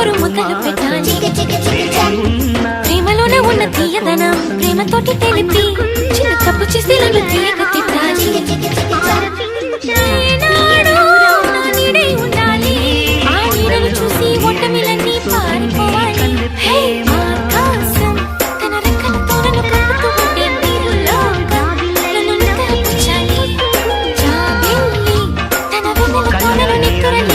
గోరు ముద్దలు పెట్టాలి ప్రేమలోనే ఉన్న తీయదనం ప్రేమతోటి తెలిపి చిన్న తప్పు చేసి నన్ను తీయక తిట్టాలి ఉండాలి ఆ నీడను చూసి ఒట్టమిలన్నీ పారిపోవాలి ఆకాశం తన రెక్కలతో నన్ను కప్పుతూ ఉంటే నీరులోగా నన్ను నిద్రపుచ్చాలి జాబిల్లి తన వెన్నెలతో నన్ను నిద్రలే